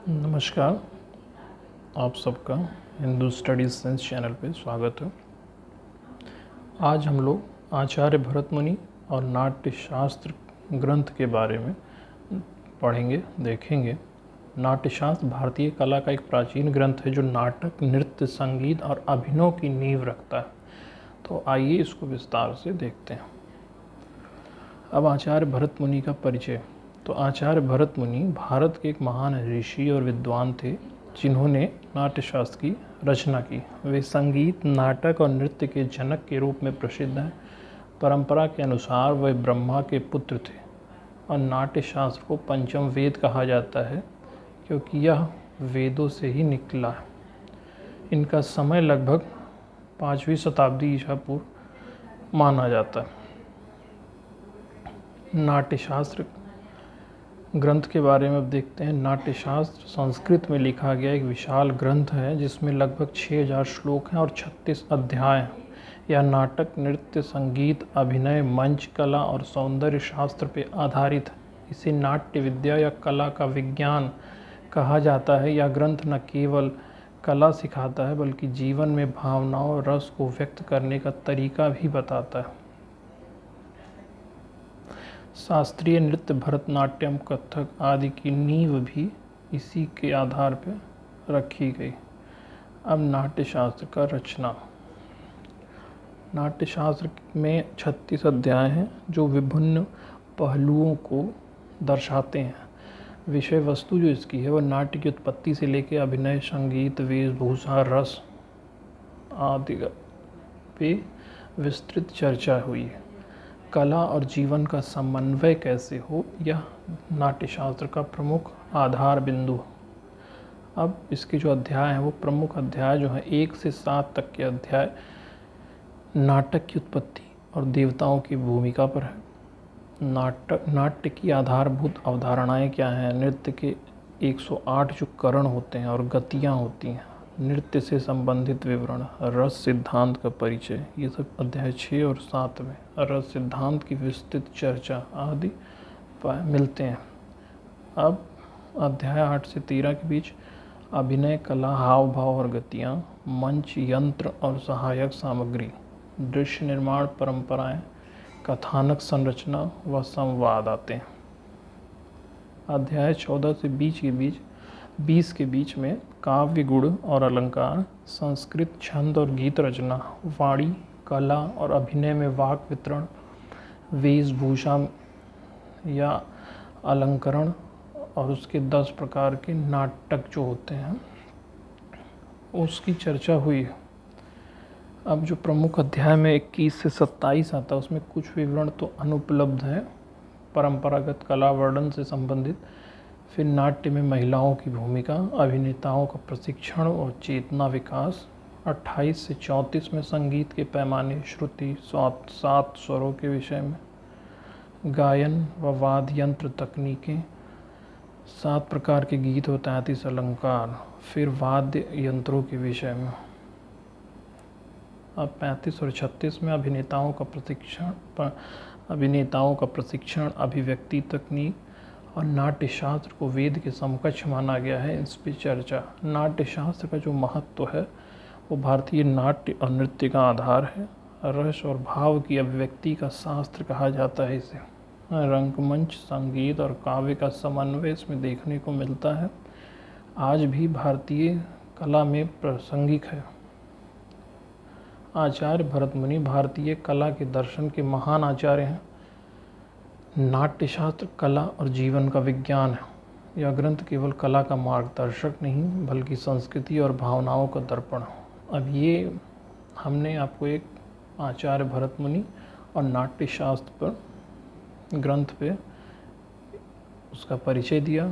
नमस्कार। आप सबका हिंदू स्टडीज साइंस चैनल पे स्वागत है। आज हम लोग आचार्य भरत मुनि और नाट्य शास्त्र ग्रंथ के बारे में पढ़ेंगे, देखेंगे। नाट्य शास्त्र भारतीय कला का एक प्राचीन ग्रंथ है जो नाटक, नृत्य, संगीत और अभिनय की नींव रखता है। तो आइए इसको विस्तार से देखते हैं। अब आचार्य भरत मुनि का परिचय। तो आचार्य भरत मुनि भारत के एक महान ऋषि और विद्वान थे जिन्होंने नाट्यशास्त्र की रचना की। वे संगीत, नाटक और नृत्य के जनक के रूप में प्रसिद्ध हैं। परंपरा के अनुसार वे ब्रह्मा के पुत्र थे और नाट्यशास्त्र को पंचम वेद कहा जाता है क्योंकि यह वेदों से ही निकला है। इनका समय लगभग 5वीं शताब्दी ईसा पूर्व माना जाता है। नाट्यशास्त्र ग्रंथ के बारे में अब देखते हैं। नाट्यशास्त्र संस्कृत में लिखा गया एक विशाल ग्रंथ है जिसमें लगभग 6000 श्लोक हैं और 36 अध्याय हैं। यह नाटक, नृत्य, संगीत, अभिनय, मंच कला और सौंदर्य शास्त्र पर आधारित है। इसे नाट्य विद्या या कला का विज्ञान कहा जाता है। यह ग्रंथ न केवल कला सिखाता है बल्कि जीवन में भावनाओं और रस को व्यक्त करने का तरीका भी बताता है। शास्त्रीय नृत्य, भरतनाट्यम, कथक आदि की नींव भी इसी के आधार पर रखी गई। अब नाट्यशास्त्र का रचना। नाट्यशास्त्र में 36 अध्याय हैं जो विभिन्न पहलुओं को दर्शाते हैं। विषय वस्तु जो इसकी है वह नाट्य की उत्पत्ति से लेकर अभिनय, संगीत, वेशभूषा, रस आदि पे विस्तृत चर्चा हुई है। कला और जीवन का समन्वय कैसे हो, यह नाट्यशास्त्र का प्रमुख आधार बिंदु है। अब इसके जो अध्याय हैं वो प्रमुख अध्याय जो हैं 1 से 7 तक के अध्याय नाटक की उत्पत्ति और देवताओं की भूमिका पर है। नाट्य की आधारभूत अवधारणाएं क्या हैं, नृत्य के 108 जो करण होते हैं और गतियां होती हैं, नृत्य से संबंधित विवरण, रस सिद्धांत का परिचय, ये सब अध्याय 6 और 7 में रस सिद्धांत की विस्तृत चर्चा आदि मिलते हैं। अब अध्याय 8 से 13 के बीच अभिनय कला, हाव भाव और गतियाँ, मंच, यंत्र और सहायक सामग्री, दृश्य निर्माण, परंपराएं, कथानक संरचना व संवाद आते हैं। अध्याय 14 से 20 के बीच में काव्य गुण और अलंकार, संस्कृत छंद और गीत रचना, वाणी, कला और अभिनय में वाक वितरण, वेशभूषा या अलंकरण और उसके 10 प्रकार के नाटक जो होते हैं उसकी चर्चा हुई है। अब जो प्रमुख अध्याय में 21 से 27 आता है उसमें कुछ विवरण तो अनुपलब्ध हैं परंपरागत कला वर्णन से संबंधित। फिर नाट्य में महिलाओं की भूमिका, अभिनेताओं का प्रशिक्षण और चेतना विकास। 28 से 34 में संगीत के पैमाने, श्रुति, 7 स्वरों के विषय में, गायन व वाद्य यंत्र तकनीकें, 7 प्रकार के गीत व 33 अलंकार। फिर वाद्य यंत्रों के विषय में। अब 35 और 36 में अभिनेताओं का प्रशिक्षण, अभिव्यक्ति तकनीक और नाट्यशास्त्र को वेद के समकक्ष माना गया है, इस पर चर्चा। नाट्यशास्त्र का जो महत्व है वो भारतीय नाट्य और नृत्य का आधार है। रस और भाव की अभिव्यक्ति का शास्त्र कहा जाता है इसे। रंगमंच, संगीत और काव्य का समन्वय इसमें देखने को मिलता है। आज भी भारतीय कला में प्रासंगिक है। आचार्य भरत मुनि भारतीय कला के दर्शन के महान आचार्य हैं। नाट्यशास्त्र कला और जीवन का विज्ञान है। यह ग्रंथ केवल कला का मार्गदर्शक नहीं बल्कि संस्कृति और भावनाओं का दर्पण है। अब ये हमने आपको एक आचार्य भरत मुनि और नाट्यशास्त्र पर ग्रंथ पे उसका परिचय दिया।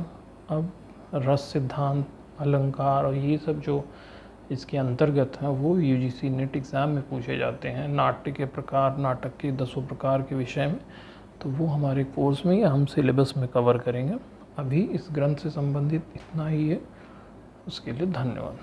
अब रस सिद्धांत, अलंकार और ये सब जो इसके अंतर्गत हैं वो यूजीसी नेट एग्ज़ाम में पूछे जाते हैं। नाट्य के प्रकार, नाटक के 10 प्रकार के विषय में, तो वो हमारे कोर्स में या हम सिलेबस में कवर करेंगे। अभी इस ग्रंथ से संबंधित इतना ही है। उसके लिए धन्यवाद।